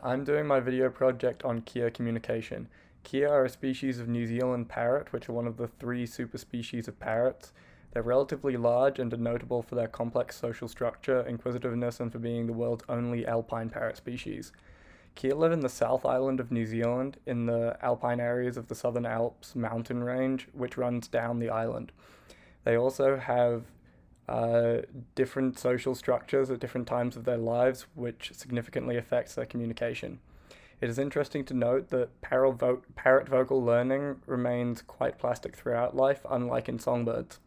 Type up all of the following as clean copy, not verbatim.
I'm doing my video project on kea communication. Kea are a species of New Zealand parrot, which are one of the 3 superspecies of parrots. They're relatively large and are notable for their complex social structure, inquisitiveness, and for being the world's only alpine parrot species. Kea live in the South Island of New Zealand, in the alpine areas of the Southern Alps mountain range, which runs down the island. They also have different social structures at different times of their lives, which significantly affects their communication. It is interesting to note that parrot vocal learning remains quite plastic throughout life, unlike in songbirds.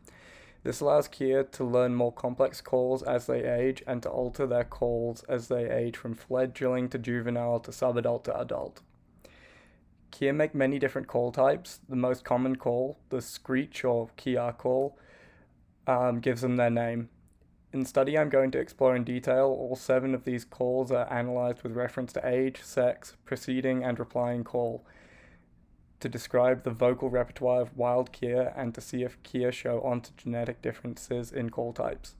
This allows kea to learn more complex calls as they age and to alter their calls as they age from fledgling to juvenile to subadult to adult. Kea make many different call types. The most common call, the screech or kea call, gives them their name. In the study I'm going to explore in detail, all 7 of these calls are analysed with reference to age, sex, preceding and replying call, to describe the vocal repertoire of wild kea and to see if kea show ontogenetic differences in call types.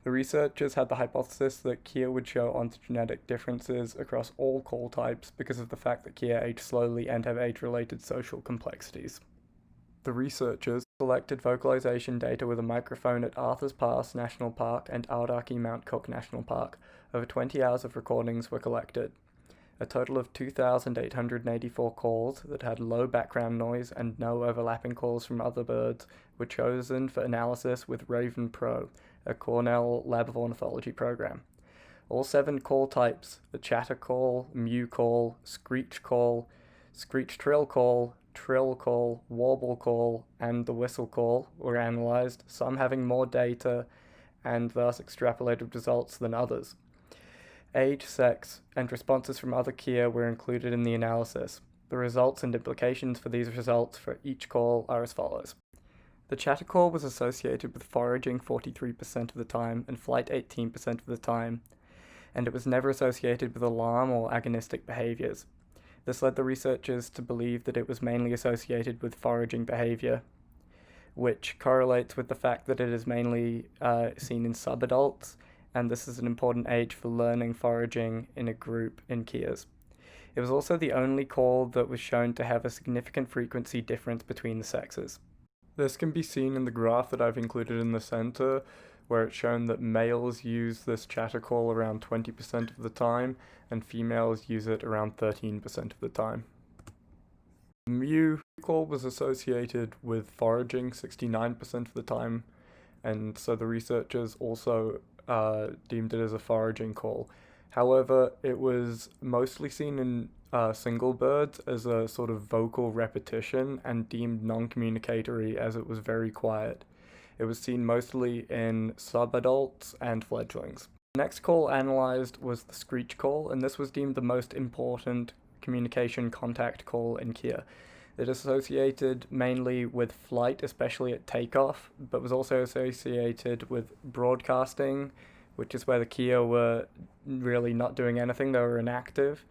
The researchers had the hypothesis that kea would show ontogenetic differences across all call types because of the fact that kea age slowly and have age-related social complexities. The researchers collected vocalization data with a microphone at Arthur's Pass National Park and Aoraki Mount Cook National Park. Over 20 hours of recordings were collected. A total of 2,884 calls that had low background noise and no overlapping calls from other birds were chosen for analysis with Raven Pro, a Cornell Lab of Ornithology program. All 7 call types, the chatter call, mew call, screech trill call, warble call, and the whistle call were analysed, some having more data and thus extrapolated results than others. Age, sex, and responses from other kea were included in the analysis. The results and implications for these results for each call are as follows. The chatter call was associated with foraging 43% of the time and flight 18% of the time, and it was never associated with alarm or agonistic behaviours. This led the researchers to believe that it was mainly associated with foraging behavior, which correlates with the fact that it is mainly seen in subadults, and this is an important age for learning foraging in a group in keas. It was also the only call that was shown to have a significant frequency difference between the sexes. This can be seen in the graph that I've included in the center, where it's shown that males use this chatter call around 20% of the time, and females use it around 13% of the time. The mew call was associated with foraging 69% of the time, and so the researchers also deemed it as a foraging call. However, it was mostly seen in single birds as a sort of vocal repetition and deemed non-communicatory as it was very quiet. It was seen mostly in subadults and fledglings. The next call analysed was the screech call, and this was deemed the most important communication contact call in kea. It is associated mainly with flight, especially at takeoff, but was also associated with broadcasting, which is where the kea were really not doing anything, they were inactive,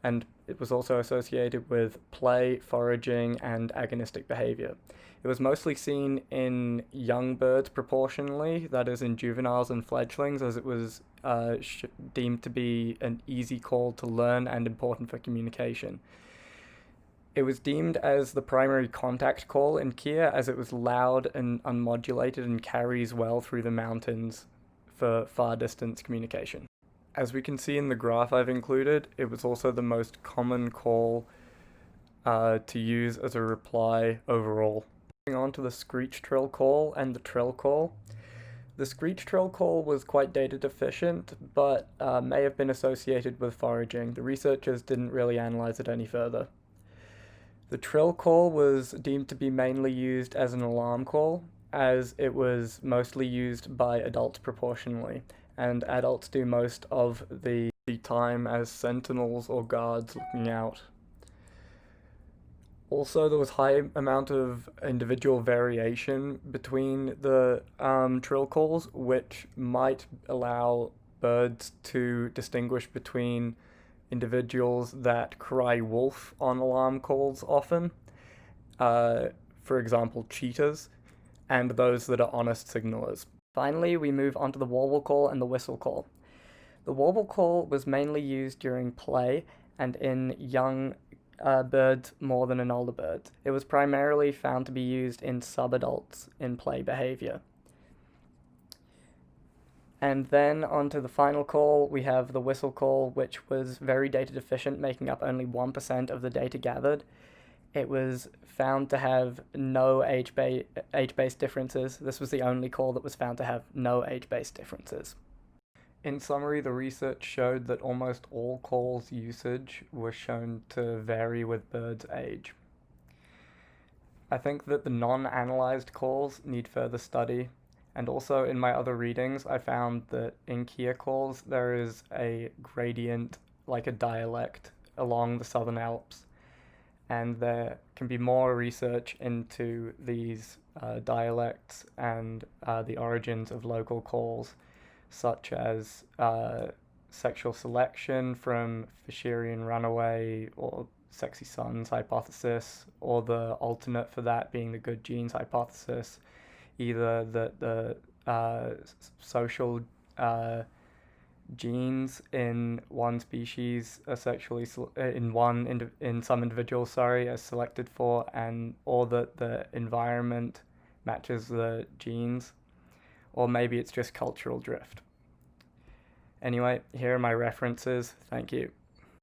and it was also associated with play, foraging, and agonistic behavior. It was mostly seen in young birds proportionally, that is in juveniles and fledglings, as it was deemed to be an easy call to learn and important for communication. It was deemed as the primary contact call in kea as it was loud and unmodulated and carries well through the mountains for far distance communication. As we can see in the graph I've included, it was also the most common call to use as a reply overall. Moving on to the screech trill call and the trill call. The screech trill call was quite data deficient, but may have been associated with foraging. The researchers didn't really analyze it any further. The trill call was deemed to be mainly used as an alarm call, as it was mostly used by adults proportionally, and adults do most of the time as sentinels or guards looking out. Also, there was high amount of individual variation between the trill calls, which might allow birds to distinguish between individuals that cry wolf on alarm calls often, for example cheetahs, and those that are honest signalers. Finally, we move on to the warble call and the whistle call. The warble call was mainly used during play and in young birds more than in older birds. It was primarily found to be used in subadults in play behavior. And then onto the final call, we have the whistle call, which was very data deficient, making up only 1% of the data gathered. It was found to have no age-based differences. This was the only call that was found to have no age-based differences. In summary, the research showed that almost all calls' usage was shown to vary with birds' age. I think that the non-analyzed calls need further study, and also in my other readings, I found that in Kia calls there is a gradient, like a dialect, along the Southern Alps, and there can be more research into these dialects and the origins of local calls, such as sexual selection from Fisherian runaway or sexy sons hypothesis, or the alternate for that being the good genes hypothesis, either that the social genes in one species are sexually in some individuals, are selected for, and or that the environment matches the genes, or maybe it's just cultural drift. Anyway, here are my references. Thank you.